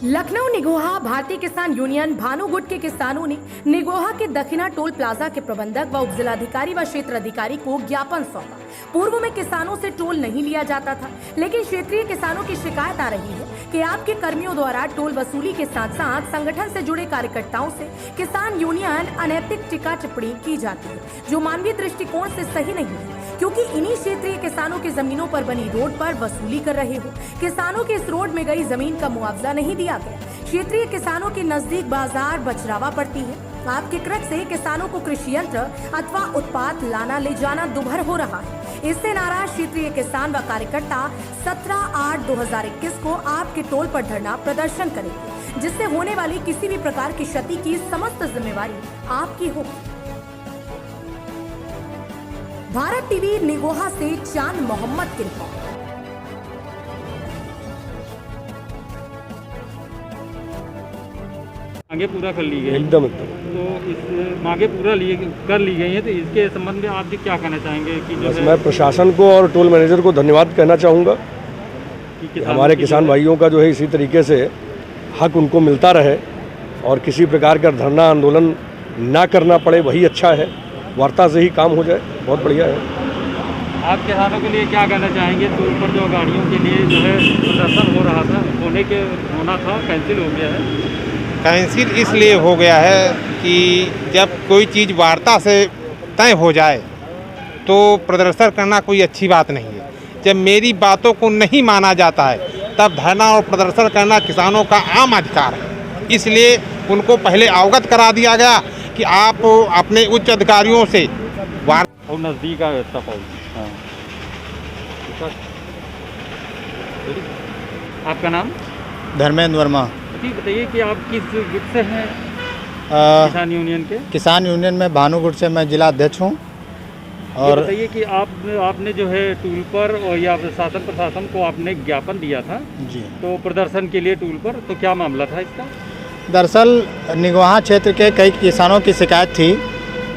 लखनऊ निगोहा भारतीय किसान यूनियन भानुगुट के किसानों ने निगोहा के दक्षिणा टोल प्लाजा के प्रबंधक व उपजिलाधिकारी व क्षेत्र अधिकारी को ज्ञापन सौंपा। पूर्व में किसानों से टोल नहीं लिया जाता था, लेकिन क्षेत्रीय किसानों की शिकायत आ रही है कि आपके कर्मियों द्वारा टोल वसूली के साथ साथ संगठन से जुड़े कार्यकर्ताओं से किसान यूनियन अनैतिक टीका टिप्पणी की जाती है, जो मानवीय दृष्टिकोण से सही नहीं है, क्योंकि इन्हीं क्षेत्रीय किसानों की जमीनों पर बनी रोड पर वसूली कर रहे हो। किसानों के इस रोड में गई जमीन का मुआवजा नहीं दिया गया। क्षेत्रीय किसानों के नजदीक बाजार बचरावा पड़ती है। आपके कृत से किसानों को कृषि यंत्र अथवा उत्पाद लाना ले जाना दुभर हो रहा है। इससे नाराज क्षेत्रीय किसान व कार्यकर्ता 17/8/2021 को आपके टोल पर धरना प्रदर्शन करेंगे, जिससे होने वाली किसी भी प्रकार की क्षति की समस्त जिम्मेवारी आपकी होगी। भारत टीवी निगोहा से चांद मोहम्मद की रिपोर्ट। मांगे पूरा कर ली गई एकदम। तो इस मांगे पूरा कर ली गई है, तो इसके संबंध में आप जी क्या कहना चाहेंगे कि जो है मैं प्रशासन को और टोल मैनेजर को धन्यवाद कहना चाहूँगा कि हमारे किसान भाइयों का जो है इसी तरीके से हक उनको मिलता रहे और किसी प्रकार का धरना आंदोलन ना करना पड़े, वही अच्छा है। वार्ता से ही काम हो जाए, बहुत बढ़िया है। आप किसानों के लिए क्या कहना चाहेंगे? टोल पर जो गाड़ियों के लिए जो है प्रदर्शन हो रहा था, होना था, कैंसिल हो गया है। कैंसिल इसलिए हो गया है कि जब कोई चीज़ वार्ता से तय हो जाए तो प्रदर्शन करना कोई अच्छी बात नहीं है। जब मेरी बातों को नहीं माना जाता है तब धरना और प्रदर्शन करना किसानों का आम अधिकार है। इसलिए उनको पहले अवगत करा दिया गया कि आप अपने उच्च अधिकारियों से और नज़दीक आपका नाम? धर्मेंद्र वर्मा। बताइए कि आप किस गुट से हैं? किसान यूनियन के? किसान यूनियन में भानुगुट से मैं जिला अध्यक्ष हूँ। और बताइए कि आपने जो है टूल पर और या प्रशासन को आपने ज्ञापन दिया था जी, तो प्रदर्शन के लिए टूल पर, तो क्या मामला था इसका? दरअसल निगोहा क्षेत्र के कई किसानों की शिकायत थी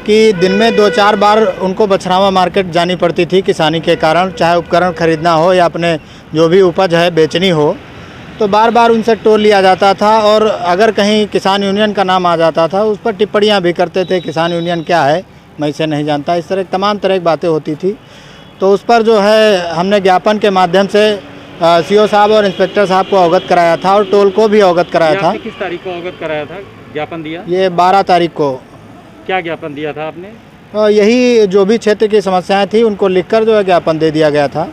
कि दिन में 2-4 बार उनको बछरावा मार्केट जानी पड़ती थी किसानी के कारण, चाहे उपकरण खरीदना हो या अपने जो भी उपज है बेचनी हो, तो बार बार उनसे टोल लिया जाता था। और अगर कहीं किसान यूनियन का नाम आ जाता था उस पर टिप्पणियाँ भी करते थे, किसान यूनियन क्या है, मैं इसे नहीं जानता, इस तरह तमाम तरह की बातें होती थी। तो उस पर जो है हमने ज्ञापन के माध्यम से सीओ साहब और इंस्पेक्टर साहब को अवगत कराया था और टोल को भी अवगत कराया था। किस तारीख को अवगत कराया था, ज्ञापन दिया? ये 12 तारीख को। क्या ज्ञापन दिया था आपने? यही जो भी क्षेत्र की समस्याएं थी उनको लिखकर जो है ज्ञापन दे दिया गया था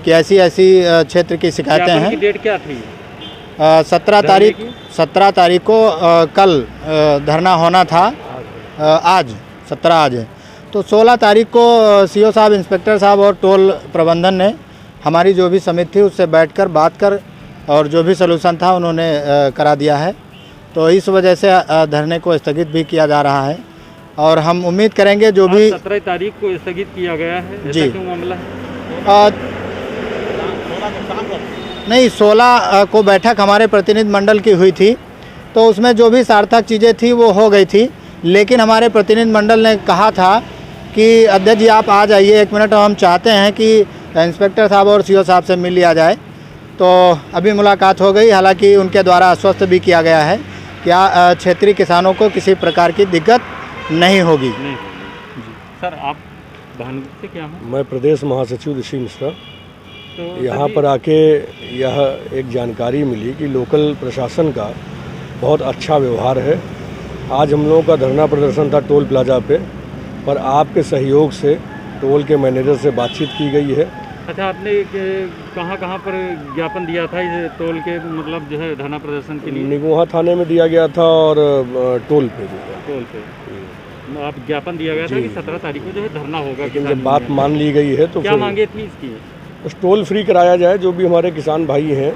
कि ऐसी ऐसी क्षेत्र की शिकायतें हैं। डेट क्या थी? 17 तारीख को कल धरना होना था, आज 17 आज है, तो 16 तारीख को सीओ साहब, इंस्पेक्टर साहब और टोल प्रबंधन ने हमारी जो भी समिति थी उससे बैठकर बात कर और जो भी सलूशन था उन्होंने करा दिया है। तो इस वजह से धरने को स्थगित भी किया जा रहा है और हम उम्मीद करेंगे जो भी 17 तारीख को स्थगित किया गया है। जी, क्यों मामला है? नहीं, 16 को बैठक हमारे प्रतिनिधि मंडल की हुई थी, तो उसमें जो भी सार्थक चीज़ें थी वो हो गई थी, लेकिन हमारे प्रतिनिधि मंडल ने कहा था कि अध्यक्ष जी आप आ जाइए 1 मिनट, हम चाहते हैं कि इंस्पेक्टर साहब और सीओ साहब से मिल लिया जाए। तो अभी मुलाकात हो गई, हालांकि उनके द्वारा आश्वस्त भी किया गया है कि क्षेत्रीय किसानों को किसी प्रकार की दिक्कत नहीं होगी। नहीं। सर आप भानुगुट से क्या हैं? मैं प्रदेश महासचिव ऋषि मिश्रा। तो यहाँ पर आके यह एक जानकारी मिली कि लोकल प्रशासन का बहुत अच्छा व्यवहार है। आज हम लोगों का धरना प्रदर्शन था टोल प्लाजा पे, पर आपके सहयोग से टोल के मैनेजर से बातचीत की गई है। अच्छा, आपने कहाँ पर ज्ञापन दिया था इस टोल के, मतलब जो है धरना प्रदर्शन के लिए? निगोहा थाने में दिया गया था और टोल पे भी। टोल पे आप ज्ञापन दिया गया था कि 17 तारीख को जो है धरना होगा। लेकिन जब बात मान ली गई है तो क्या मांगे थी इसकी? बस टोल फ्री कराया जाए। जो भी हमारे किसान भाई हैं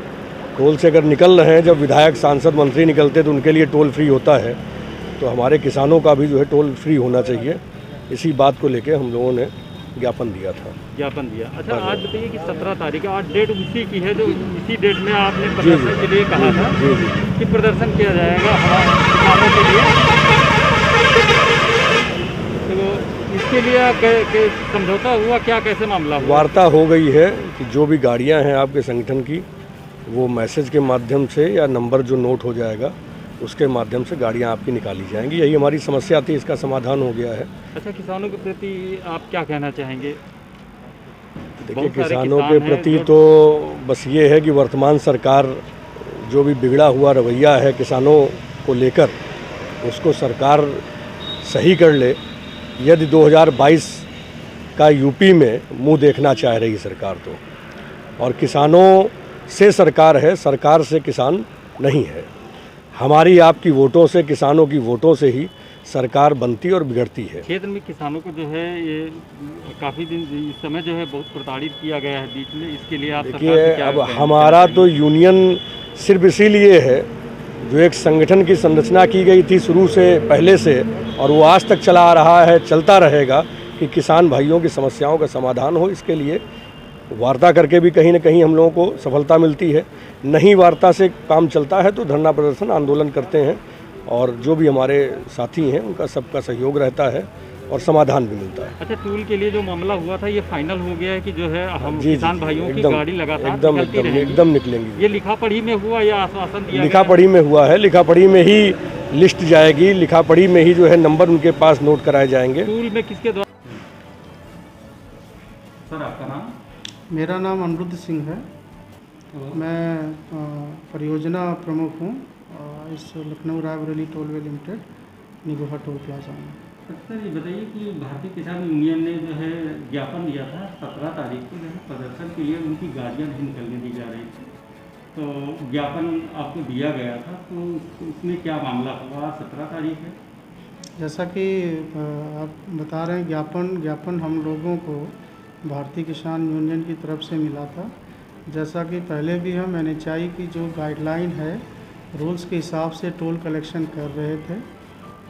टोल से अगर निकल रहे हैं, जब विधायक, सांसद, मंत्री निकलते तो उनके लिए टोल फ्री होता है, तो हमारे किसानों का भी जो है टोल फ्री होना चाहिए। इसी बात को लेके हम लोगों ने ज्ञापन दिया था। ज्ञापन दिया। अच्छा, आज बताइए कि 17 तारीख, आज डेट उसी की है जो इसी डेट में आपने प्रदर्शन के लिए कहा था कि प्रदर्शन किया जाएगा किसानों के लिए, तो इसके लिए समझौता हुआ क्या, कैसे मामला हुआ? वार्ता हो गई है कि जो भी गाड़ियां हैं आपके संगठन की वो मैसेज के माध्यम से या नंबर जो नोट हो जाएगा उसके माध्यम से गाड़ियां आपकी निकाली जाएंगी। यही हमारी समस्या थी, इसका समाधान हो गया है। अच्छा, किसानों के प्रति आप क्या कहना चाहेंगे? देखिए, बहुत सारे किसानों किसान के हैं प्रति जो- तो बस ये है कि वर्तमान सरकार जो भी बिगड़ा हुआ रवैया है किसानों को लेकर, उसको सरकार सही कर ले। यदि 2022 का यूपी में मुंह देखना चाह रही सरकार तो, और किसानों से सरकार है, सरकार से किसान नहीं है। हमारी आपकी वोटों से, किसानों की वोटों से ही सरकार बनती और बिगड़ती है। क्षेत्र में किसानों को जो है ये काफ़ी दिन इस समय जो है बहुत प्रताड़ित किया गया है बीच में, इसके लिए आप सरकार देखिए, से क्या अब कहना हमारा चाहेंगे? तो यूनियन सिर्फ इसीलिए है, जो एक संगठन की संरचना की गई थी शुरू से, पहले से, और वो आज तक चला आ रहा है, चलता रहेगा, कि किसान भाइयों की समस्याओं का समाधान हो। इसके लिए वार्ता करके भी कहीं न कहीं हम लोगों को सफलता मिलती है। नहीं वार्ता से काम चलता है तो धरना प्रदर्शन आंदोलन करते हैं, और जो भी हमारे साथी हैं उनका सबका सहयोग रहता है और समाधान भी मिलता है। अच्छा, टूल के लिए जो मामला हुआ था ये फाइनल हो गया है कि जो है हम जी, किसान जी, भाइयों की एकदम, गाड़ी लगातार एकदम निकलती एकदम रहेगी? एकदम निकलेंगी। ये लिखा पढ़ी में हुआ या आश्वासन दिया लिखा गया? पढ़ी में हुआ है, लिखा पढ़ी में ही लिस्ट जाएगी, लिखा पढ़ी में ही जो है नंबर उनके पास नोट कराए जाएंगे। टूल में किसके द्वारा? सर, आपका नाम? मेरा नाम अनिरुद्ध सिंह है। मैं परियोजना प्रमुख हूँ इस Lucknow Raebareli tollway limited Nigoha toll plaza में। सर, ये बताइए कि भारतीय किसान यूनियन ने जो है ज्ञापन दिया था 17 तारीख को, जो है प्रदर्शन के लिए उनकी गाड़ियाँ नहीं निकलने दी जा रही थी, तो ज्ञापन आपको दिया गया था, तो उसमें क्या मामला हुआ? 17 तारीख है। जैसा कि आप बता रहे हैं, ज्ञापन हम लोगों को भारतीय किसान यूनियन की तरफ से मिला था। जैसा कि पहले भी हम NHI की जो गाइडलाइन है, रूल्स के हिसाब से टोल कलेक्शन कर रहे थे,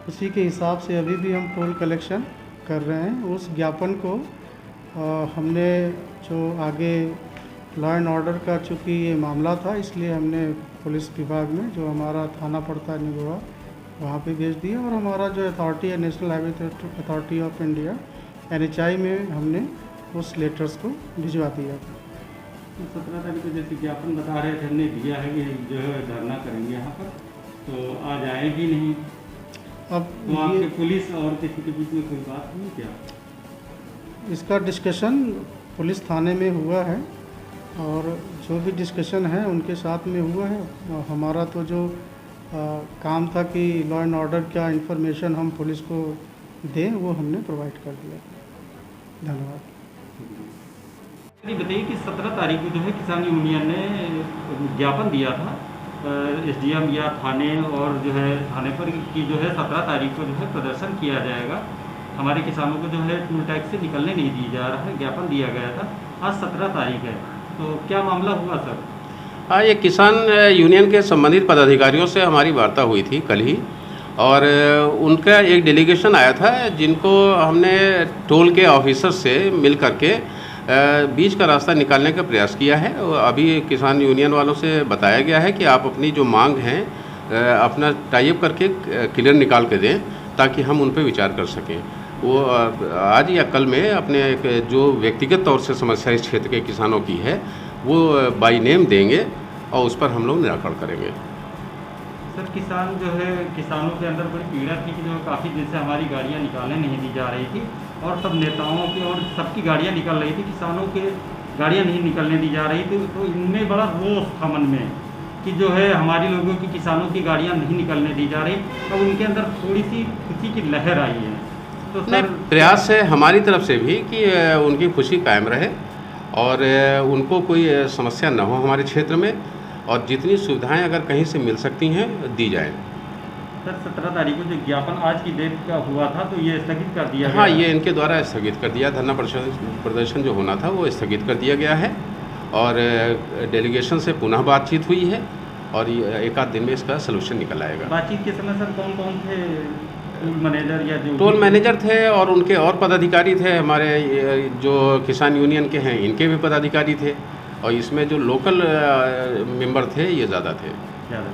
उसी के हिसाब से अभी भी हम टोल कलेक्शन कर रहे हैं। उस ज्ञापन को हमने जो आगे लॉ एंड ऑर्डर का, चूँकि ये मामला था, इसलिए हमने पुलिस विभाग में, जो हमारा थाना पड़ता है निगोहा, वहाँ पे भेज दिया, और हमारा जो अथॉरिटी है, national highway authority of India NHI में हमने उस लेटर्स को भिजवा दिया था। 17 तारीख को जैसे ज्ञापन बता रहे थे, हमने दिया है कि जो है धरना करेंगे यहाँ पर, तो आज आएगी नहीं, अब तो आपके ये पुलिस और किसी के बीच में कोई बात हुई क्या? इसका डिस्कशन पुलिस थाने में हुआ है, और जो भी डिस्कशन है उनके साथ में हुआ है। हमारा तो जो काम था कि लॉ एंड ऑर्डर का इंफॉर्मेशन हम पुलिस को दें, वो हमने प्रोवाइड कर दिया। धन्यवाद। ये बताइए कि 17 तारीख को जो है किसान यूनियन ने ज्ञापन दिया था SDM या थाने, और जो है थाने पर कि जो है 17 तारीख को जो है प्रदर्शन किया जाएगा, हमारे किसानों को जो है टूल टैक्स से निकलने नहीं दी जा रहा है, ज्ञापन दिया गया था। आज 17 तारीख है, तो क्या मामला हुआ सर? हाँ, ये किसान यूनियन के संबंधित पदाधिकारियों से हमारी वार्ता हुई थी कल ही, और उनका एक डेलीगेशन आया था, जिनको हमने टोल के ऑफिसर से मिल करके बीच का रास्ता निकालने का प्रयास किया है। अभी किसान यूनियन वालों से बताया गया है कि आप अपनी जो मांग हैं अपना टाई अप करके क्लियर निकाल के दें, ताकि हम उन पर विचार कर सकें। वो आज या कल में अपने जो व्यक्तिगत तौर से समस्या इस क्षेत्र के किसानों की है, वो बाई नेम देंगे, और उस पर हम लोग निराकरण करेंगे। सर, किसान जो है, किसानों के अंदर बड़ी पीड़ा थी कि जो काफ़ी दिन से हमारी गाड़ियाँ निकालने नहीं दी जा रही थी, और सब नेताओं की और सबकी गाड़ियाँ निकल रही थी, किसानों के गाड़ियाँ नहीं निकलने दी जा रही थी, तो इनमें बड़ा रोष था मन में कि जो है हमारी लोगों की, किसानों की गाड़ियाँ नहीं निकलने दी जा रही। अब उनके अंदर थोड़ी सी खुशी की लहर आई है, तो नहीं, प्रयास है हमारी तरफ से भी कि उनकी खुशी कायम रहे, और उनको कोई समस्या न हो हमारे क्षेत्र में, और जितनी सुविधाएं अगर कहीं से मिल सकती हैं दी जाए। सर, 17 तारीख को जो ज्ञापन आज की डेट का हुआ था, तो ये स्थगित कर दिया गया? हाँ, ये इनके द्वारा स्थगित कर दिया। धरना प्रदर्शन जो होना था वो स्थगित कर दिया गया है, और डेलीगेशन से पुनः बातचीत हुई है, और एक आध दिन में इसका सलूशन निकल आएगा। बातचीत के समय सर कौन कौन थे? टोल मैनेजर या जो टोल मैनेजर थे, और उनके और पदाधिकारी थे, हमारे जो किसान यूनियन के हैं इनके भी पदाधिकारी थे, और इसमें जो लोकल मेंबर थे ये ज़्यादा थे। ज़्यादा